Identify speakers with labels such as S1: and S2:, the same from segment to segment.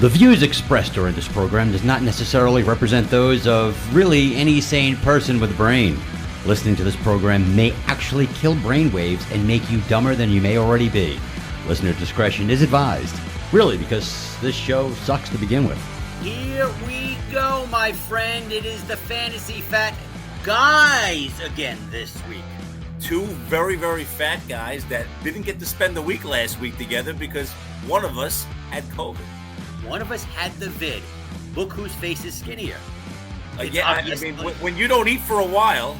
S1: The views expressed during this program does not necessarily represent those of really any sane person with a brain. Listening to this program may actually kill brainwaves and make you dumber than you may already be. Listener discretion is advised. Really, because this show sucks to begin with.
S2: Here we go, my friend. It is the Fantasy Fat Guys again this week.
S3: Two very, very fat guys that didn't get to spend the week last week together because one of us had COVID.
S2: One of us had the vid. Look whose face is skinnier.
S3: I mean, when you don't eat for a while,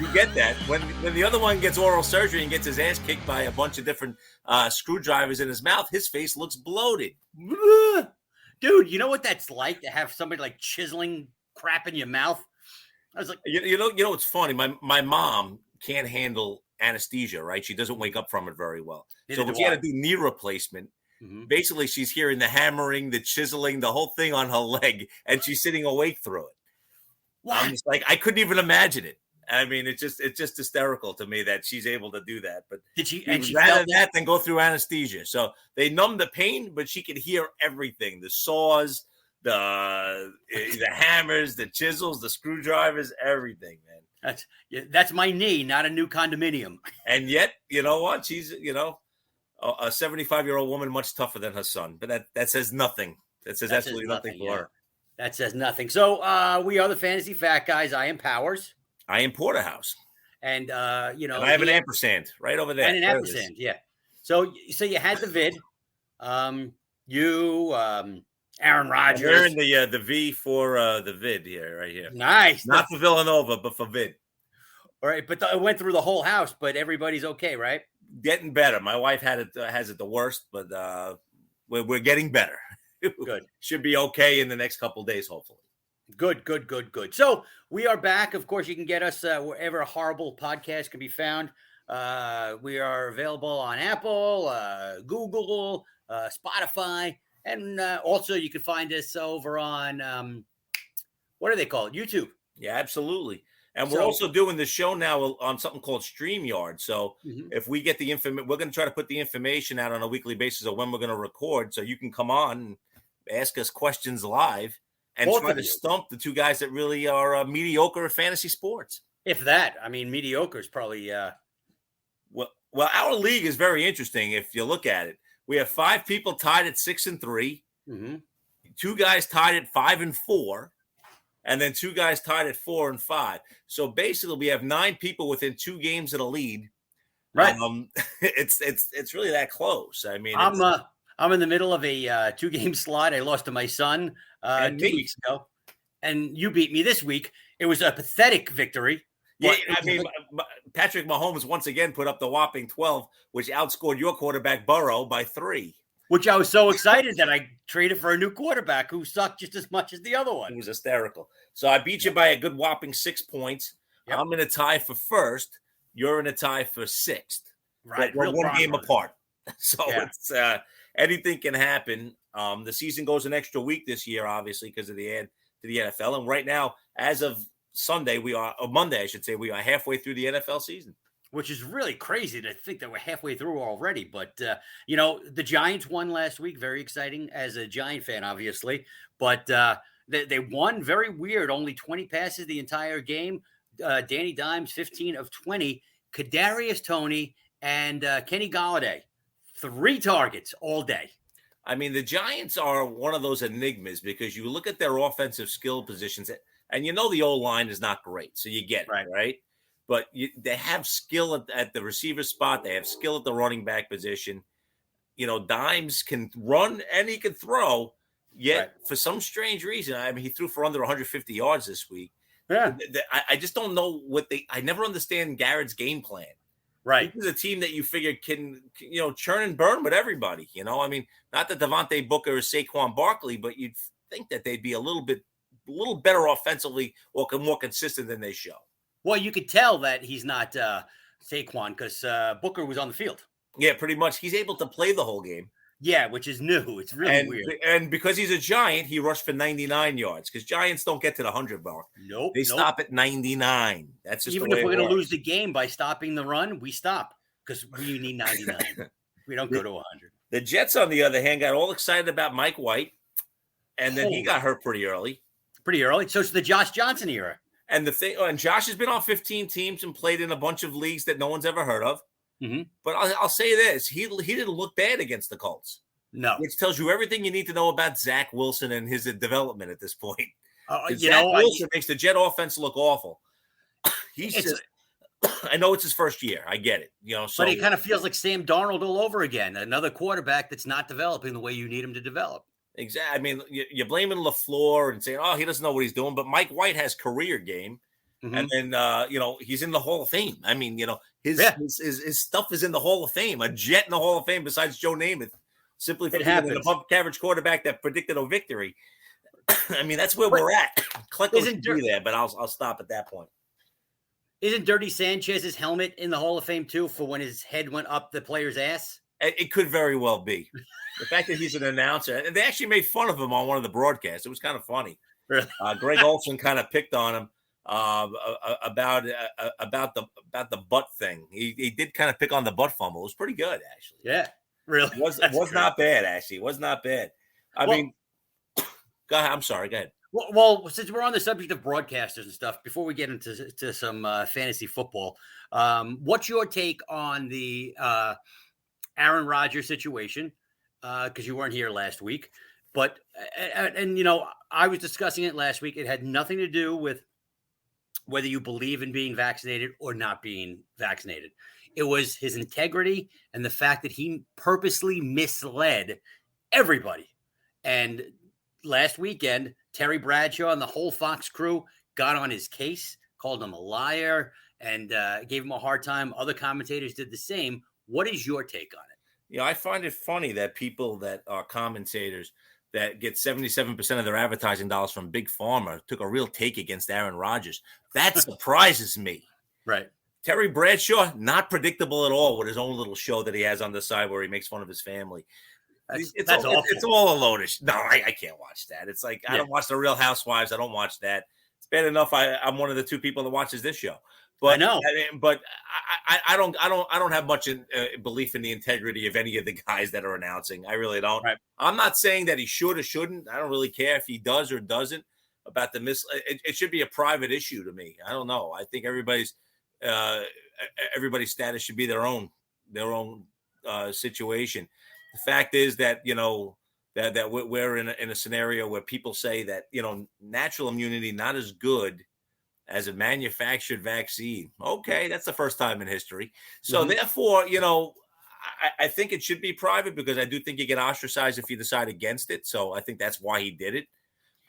S3: you get that. When the other one gets oral surgery and gets his ass kicked by a bunch of different screwdrivers in his mouth, his face looks bloated.
S2: Dude, you know what that's like to have somebody like chiseling crap in your mouth? I was like,
S3: you know, it's funny. My mom can't handle anesthesia, right? She doesn't wake up from it very well. So if she had to do knee replacement, basically she's hearing the hammering, the chiseling, the whole thing on her leg, and she's sitting awake through it. What? I'm just like, I couldn't even imagine it. I mean, it's just hysterical to me that she's able to do that. But
S2: did she?
S3: And she rather that than go through anesthesia. So they numb the pain, but she could hear everything: the saws, the hammers, the chisels, the screwdrivers, everything, man.
S2: That's my knee, not a new condominium.
S3: And yet, you know what? She's a 75-year-old woman, much tougher than her son. But that says nothing. That says absolutely nothing for her.
S2: That says nothing. So we are the Fantasy Fat Guys. I am Powers.
S3: I am Porterhouse.
S2: And,
S3: and I have an ampersand right over there.
S2: And an ampersand, yeah. So you had the vid. Aaron Rodgers.
S3: We're in the V for the vid here, right here.
S2: Nice.
S3: Not for Villanova, but for vid.
S2: All right, but it went through the whole house, but everybody's okay, right?
S3: Getting better. My wife has it the worst, but we're getting better.
S2: Good.
S3: Should be okay in the next couple of days, hopefully.
S2: Good. So we are back. Of course, you can get us wherever a horrible podcast can be found. We are available on Apple, Google, Spotify, and also you can find us over on, what do they call it? YouTube.
S3: Yeah, absolutely. And we're also doing the show now on something called StreamYard. So if we get the information, we're going to try to put the information out on a weekly basis of when we're going to record. So you can come on and ask us questions live and try to stump the two guys that really are mediocre at fantasy sports.
S2: If that, I mean, mediocre is probably.
S3: Well, our league is very interesting. If you look at it, we have 5 people tied at 6-3, 2 guys tied at 5-4. And then 2 guys tied at 4-5. So basically, we have 9 people within 2 games of the lead.
S2: Right.
S3: It's really that close. I mean,
S2: I'm in the middle of a 2-game slide. I lost to my son 2 weeks ago, and you beat me this week. It was a pathetic victory.
S3: Yeah, I mean, Patrick Mahomes once again put up the whopping 12, which outscored your quarterback Burrow by 3.
S2: Which I was so excited that I traded for a new quarterback who sucked just as much as the other one.
S3: It was hysterical. So I beat you by a good whopping 6 points. Yep. I'm in a tie for first. You're in a tie for sixth.
S2: Right.
S3: We're one game apart. So it's anything can happen. The season goes an extra week this year, obviously, because of the add to the NFL. And right now, as of Monday, we are halfway through the NFL season.
S2: Which is really crazy to think that we're halfway through already. But, the Giants won last week. Very exciting as a Giant fan, obviously. But they won very weird. Only 20 passes the entire game. Danny Dimes, 15 of 20. Kadarius Toney and Kenny Golladay, 3 targets all day.
S3: I mean, the Giants are one of those enigmas because you look at their offensive skill positions, and the O-line is not great. So you get it, right? But they have skill at the receiver spot. They have skill at the running back position. Dimes can run and he can throw. Yet, for some strange reason, I mean, he threw for under 150 yards this week.
S2: Yeah.
S3: I just don't know I never understand Garrett's game plan.
S2: Right.
S3: This is a team that you figure can churn and burn with everybody. I mean, not that Devontae Booker is Saquon Barkley, but you'd think that they'd be a little better offensively or more consistent than they show.
S2: Well, you could tell that he's not Saquon because Booker was on the field.
S3: Yeah, pretty much. He's able to play the whole game.
S2: Yeah, which is new. It's really weird.
S3: And because he's a Giant, he rushed for 99 yards because Giants don't get to the 100 mark.
S2: Nope.
S3: They stop at 99. That's just
S2: even
S3: the way
S2: if we're
S3: going
S2: to lose the game by stopping the run, we stop because we need 99. We don't go to 100.
S3: The Jets, on the other hand, got all excited about Mike White. And then he got hurt pretty early.
S2: So it's the Josh Johnson era.
S3: And and Josh has been on 15 teams and played in a bunch of leagues that no one's ever heard of.
S2: Mm-hmm.
S3: But I'll say this: he didn't look bad against the Colts.
S2: No,
S3: which tells you everything you need to know about Zach Wilson and his development at this point.
S2: Zach
S3: Wilson makes the Jet offense look awful. I know it's his first year. I get it.
S2: But it kind of feels like Sam Darnold all over again. Another quarterback that's not developing the way you need him to develop.
S3: Exactly. I mean, you're blaming LaFleur and saying, "Oh, he doesn't know what he's doing." But Mike White has career game, and then he's in the Hall of Fame. I mean, his stuff is in the Hall of Fame. A Jet in the Hall of Fame besides Joe Namath, simply for being an above average quarterback that predicted a victory. I mean, that's where we're at. Klecko should be there, but I'll stop at that point.
S2: Isn't Dirty Sanchez's helmet in the Hall of Fame too for when his head went up the player's ass?
S3: It could very well be. The fact that he's an announcer, and they actually made fun of him on one of the broadcasts. It was kind of funny.
S2: Really?
S3: Greg Olson kind of picked on him about the butt thing. He did kind of pick on the butt fumble. It was pretty good, actually.
S2: Yeah, really.
S3: It was not bad, actually. It was not bad. I mean, go ahead. I'm sorry. Go ahead.
S2: Well, since we're on the subject of broadcasters and stuff, before we get into some fantasy football, what's your take on the Aaron Rodgers situation? Because you weren't here last week, but I was discussing it last week. It had nothing to do with whether you believe in being vaccinated or not being vaccinated. It was his integrity and the fact that he purposely misled everybody. And last weekend, Terry Bradshaw and the whole Fox crew got on his case, called him a liar, and gave him a hard time. Other commentators did the same. What is your take on it?
S3: I find it funny that people that are commentators that get 77% of their advertising dollars from Big Pharma took a real take against Aaron Rodgers. That surprises me.
S2: Right.
S3: Terry Bradshaw, not predictable at all with his own little show that he has on the side where he makes fun of his family. It's all a load of No, I can't watch that. It's like, I don't watch The Real Housewives. I don't watch that. It's bad enough I'm one of the two people that watches this show. But,
S2: I know.
S3: But I don't have much belief in the integrity of any of the guys that are announcing. I really don't. Right. I'm not saying that he should or shouldn't. I don't really care if he does or doesn't about the It should be a private issue to me. I don't know. I think everybody's status should be their own situation. The fact is that that we're in a scenario where people say that natural immunity not as good as a manufactured vaccine. Okay, that's the first time in history. So therefore, I think it should be private because I do think you get ostracized if you decide against it. So I think that's why he did it.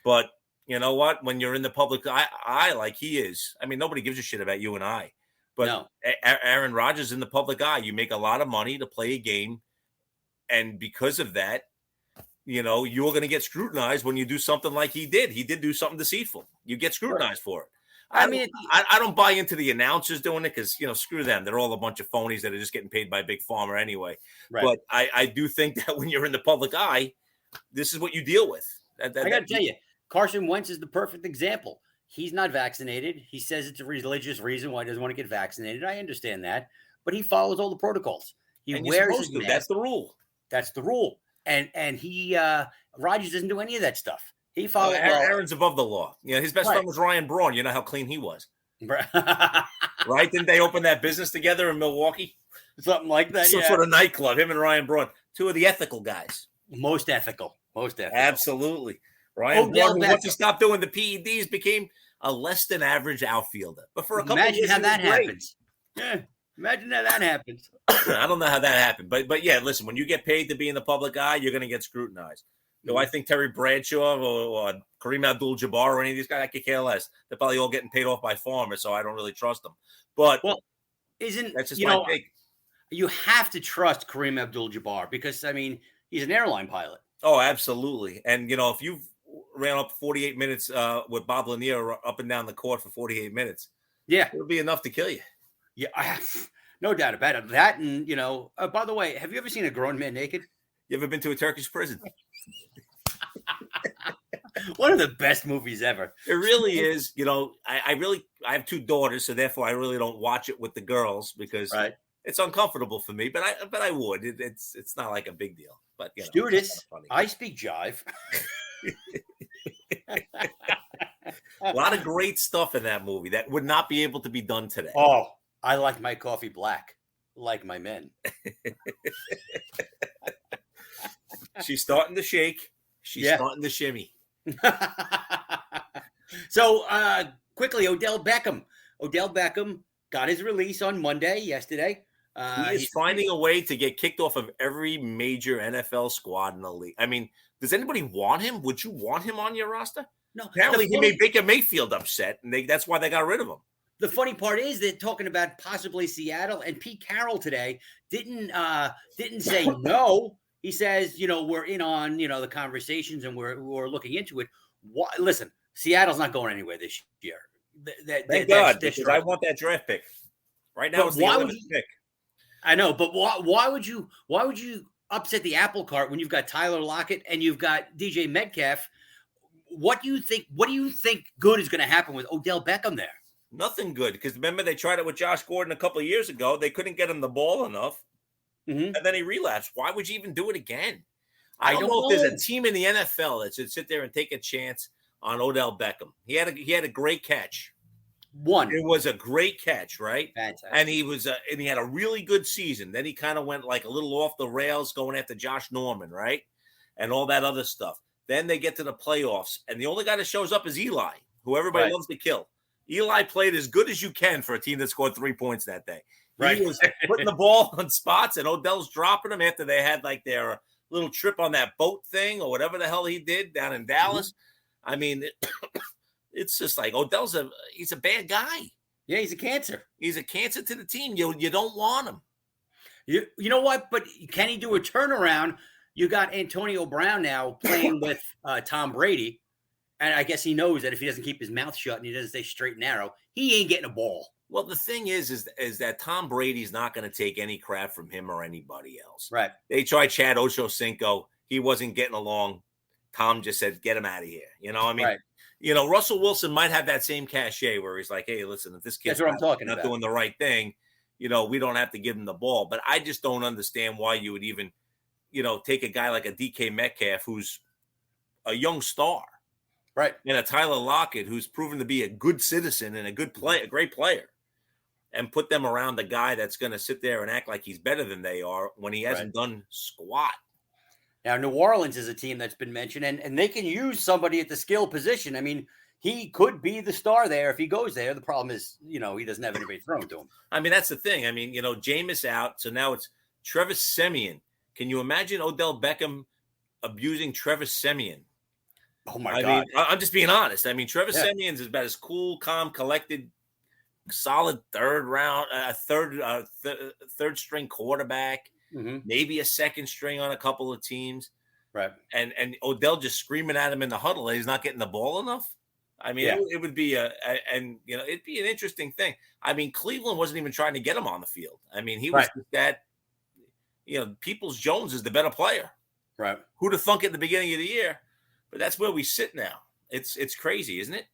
S3: But you know what? When you're in the public eye like he is, I mean, nobody gives a shit about you and I. But no. Aaron Rodgers in the public eye, you make a lot of money to play a game. And because of that, you're going to get scrutinized when you do something like he did. He did do something deceitful. You get scrutinized for it. I don't buy into the announcers doing it because, screw them. They're all a bunch of phonies that are just getting paid by Big Pharma anyway. Right. But I do think that when you're in the public eye, this is what you deal with. I got
S2: to tell you, Carson Wentz is the perfect example. He's not vaccinated. He says it's a religious reason why he doesn't want to get vaccinated. I understand that. But he follows all the protocols. He wears his mask.
S3: That's the rule.
S2: That's the rule. And he Rodgers doesn't do any of that stuff. He follows.
S3: Aaron's above the law. His best friend was Ryan Braun. You know how clean he was. Right? Didn't they open that business together in Milwaukee?
S2: Something like that.
S3: Some sort of nightclub, him and Ryan Braun. Two of the ethical guys.
S2: Most ethical.
S3: Absolutely. Ryan Braun, once he stopped doing the PEDs, became a less than average outfielder. But for a couple of years,
S2: how that happens. Yeah. Imagine how that happens.
S3: I don't know how that happened. But yeah, listen, when you get paid to be in the public eye, you're going to get scrutinized. Do I think Terry Bradshaw or Kareem Abdul-Jabbar or any of these guys, I could care less. They're probably all getting paid off by Pharma, so I don't really trust them. But that's just my take.
S2: You have to trust Kareem Abdul-Jabbar because, he's an airline pilot.
S3: Oh, absolutely. And, if you've ran up 48 minutes with Bob Lanier up and down the court for 48 minutes, it'll be enough to kill you.
S2: Yeah, no doubt about it. That and, by the way, have you ever seen a grown man naked?
S3: You ever been to a Turkish prison?
S2: One of the best movies ever.
S3: It really is. I have two daughters, so therefore I really don't watch it with the girls because it's uncomfortable for me. But I would. It's not like a big deal. But
S2: Stewardess, I speak jive.
S3: A lot of great stuff in that movie that would not be able to be done today.
S2: Oh, I like my coffee black, like my men.
S3: She's starting to shake. She's starting to shimmy.
S2: So, quickly, Odell Beckham. Odell Beckham got his release on Monday, yesterday.
S3: He is finding a way to get kicked off of every major NFL squad in the league. I mean, does anybody want him? Would you want him on your roster?
S2: No.
S3: Apparently, he made Baker Mayfield upset, and that's why they got rid of him.
S2: The funny part is they're talking about possibly Seattle, and Pete Carroll today didn't say no. He says, we're in on, the conversations, and we're looking into it. Listen, Seattle's not going anywhere this year.
S3: Thank God, because I want that draft pick. Right now, it's the 11th pick.
S2: I know, but why would you upset the apple cart when you've got Tyler Lockett and you've got DJ Metcalf? What do you think good is going to happen with Odell Beckham there?
S3: Nothing good, because remember they tried it with Josh Gordon a couple of years ago. They couldn't get him the ball enough, and then he relapsed. Why would you even do it again? I don't know if there's a team in the NFL that should sit there and take a chance on Odell Beckham. He had a great catch. It was a great catch, right?
S2: Fantastic.
S3: And he had a really good season. Then he kind of went like a little off the rails going after Josh Norman, right? And all that other stuff. Then they get to the playoffs, and the only guy that shows up is Eli, who everybody loves to kill. Eli played as good as you can for a team that scored 3 points that day. Right. He was putting the ball on spots, and Odell's dropping them after they had like their little trip on that boat thing or whatever the hell he did down in Dallas. Mm-hmm. I mean, it's just like he's a bad guy.
S2: Yeah, he's a cancer.
S3: He's a cancer to the team. You don't want him.
S2: You know what? But can he do a turnaround? You got Antonio Brown now playing with Tom Brady. And I guess he knows that if he doesn't keep his mouth shut and he doesn't stay straight and narrow, he ain't getting a ball.
S3: Well, the thing is that Tom Brady's not going to take any crap from him or anybody else.
S2: Right.
S3: They tried Chad Ochocinco. He wasn't getting along. Tom just said, get him out of here. Right. Russell Wilson might have that same cachet where he's like, hey, listen, if this kid's not doing the right thing, we don't have to give him the ball. But I just don't understand why you would even, take a guy like a DK Metcalf, who's a young star.
S2: Right.
S3: And a Tyler Lockett, who's proven to be a good citizen and a great player, and put them around the guy that's going to sit there and act like he's better than they are when he hasn't done squat. Now,
S2: New Orleans is a team that's been mentioned, and they can use somebody at the skill position. I mean, he could be the star there if he goes there. The problem is, he doesn't have anybody thrown to him.
S3: I mean, that's the thing. I mean, Jameis out, so now it's Travis Simeon. Can you imagine Odell Beckham abusing Travis Simeon?
S2: Oh, my God.
S3: I'm just being honest. I mean, Travis Simeon's is about as cool, calm, collected, solid third string quarterback, maybe a second string on a couple of teams.
S2: Right.
S3: And Odell just screaming at him in the huddle that he's not getting the ball enough. I mean, it would be it'd be an interesting thing. I mean, Cleveland wasn't even trying to get him on the field. I mean, he was that, Peoples Jones is the better player.
S2: Right.
S3: Who'd have thunk it at the beginning of the year? But that's where we sit now. It's crazy, isn't it?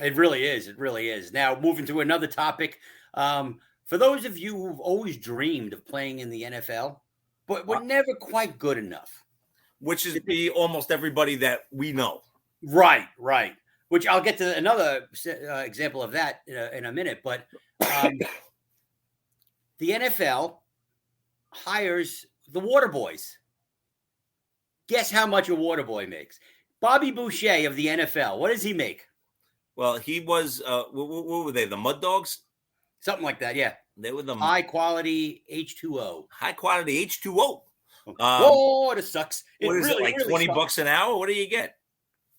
S2: It really is. It really is. Now, moving to another topic. For those of you who've always dreamed of playing in the NFL, but were never quite good enough.
S3: Which is almost everybody that we know.
S2: Right. Which I'll get to another example of that in a minute. But the NFL hires the water boys. Guess how much a water boy makes? Bobby Boucher of the NFL. What does he make?
S3: Well, he was, what were they? The Mud Dogs?
S2: Something like that, yeah.
S3: They were the
S2: high quality H2O.
S3: High quality H2O.
S2: It sucks.
S3: What is it, like really $20 an hour? What do you get?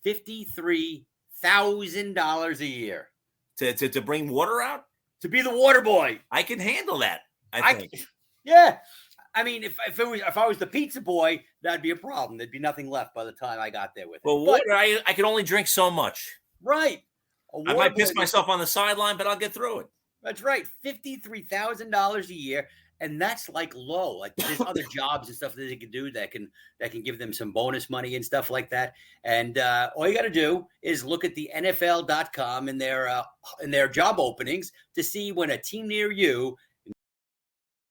S2: $53,000 a year.
S3: To bring water out?
S2: To be the water boy.
S3: I can handle that, I think.
S2: Yeah. I mean, if I was the pizza boy, that'd be a problem. There'd be nothing left by the time I got there with it.
S3: Well, water, I can only drink so much.
S2: Right.
S3: I might piss myself on the sideline, but I'll get through it.
S2: That's right. $53,000 a year. And that's like low. Like there's other jobs and stuff that they can do that can give them some bonus money and stuff like that. And all you got to do is look at the NFL.com and their job openings to see when a team near you